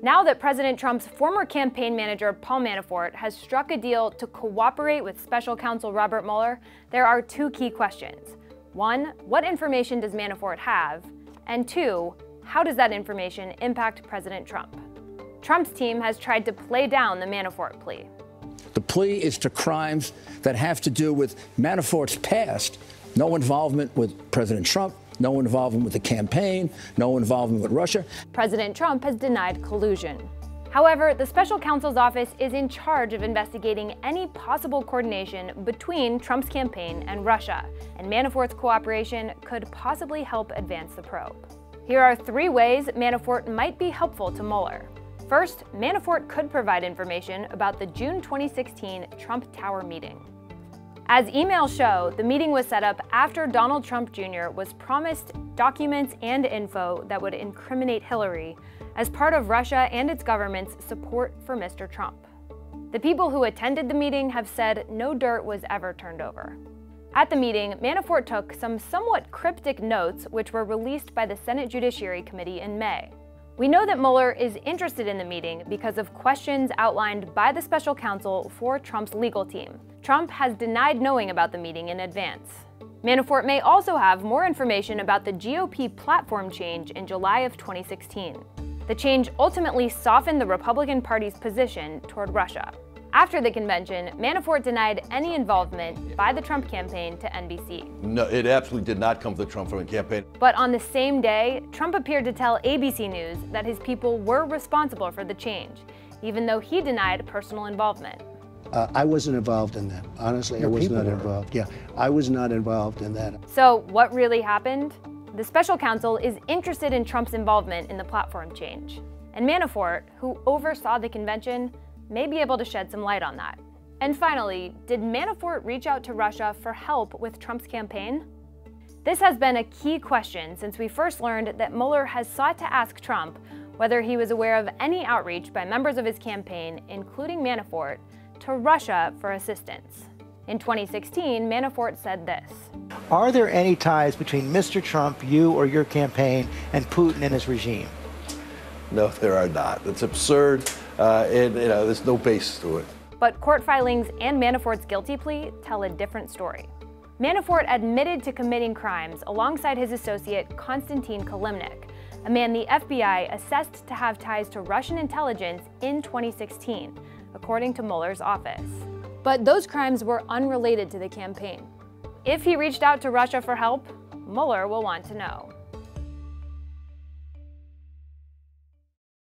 Now that President Trump's former campaign manager, Paul Manafort, has struck a deal to cooperate with special counsel Robert Mueller, there are two key questions. One, what information does Manafort have? And two, how does that information impact President Trump? Trump's team has tried to play down the Manafort plea. The plea is to crimes that have to do with Manafort's past. No involvement with President Trump, no involvement with the campaign, no involvement with Russia. President Trump has denied collusion. However, the special counsel's office is in charge of investigating any possible coordination between Trump's campaign and Russia, and Manafort's cooperation could possibly help advance the probe. Here are three ways Manafort might be helpful to Mueller. First, Manafort could provide information about the June 2016 Trump Tower meeting. As emails show, the meeting was set up after Donald Trump Jr. was promised documents and info that would incriminate Hillary as part of Russia and its government's support for Mr. Trump. The people who attended the meeting have said no dirt was ever turned over. At the meeting, Manafort took some somewhat cryptic notes which were released by the Senate Judiciary Committee in May. We know that Mueller is interested in the meeting because of questions outlined by the special counsel for Trump's legal team. Trump has denied knowing about the meeting in advance. Manafort may also have more information about the GOP platform change in July of 2016. The change ultimately softened the Republican Party's position toward Russia. After the convention, Manafort denied any involvement by the Trump campaign to NBC. No, it absolutely did not come from the Trump campaign. But on the same day, Trump appeared to tell ABC News that his people were responsible for the change, even though he denied personal involvement. I wasn't involved in that. Honestly, I was not involved. Yeah, I was not involved in that. So what really happened? The special counsel is interested in Trump's involvement in the platform change. And Manafort, who oversaw the convention, may be able to shed some light on that. And finally, did Manafort reach out to Russia for help with Trump's campaign? This has been a key question since we first learned that Mueller has sought to ask Trump whether he was aware of any outreach by members of his campaign, including Manafort, to Russia for assistance. In 2016, Manafort said this. Are there any ties between Mr. Trump, you or your campaign, and Putin and his regime? No, there are not. It's absurd, and there's no basis to it. But court filings and Manafort's guilty plea tell a different story. Manafort admitted to committing crimes alongside his associate Konstantin Kilimnik, a man the FBI assessed to have ties to Russian intelligence in 2016, according to Mueller's office. But those crimes were unrelated to the campaign. If he reached out to Russia for help, Mueller will want to know.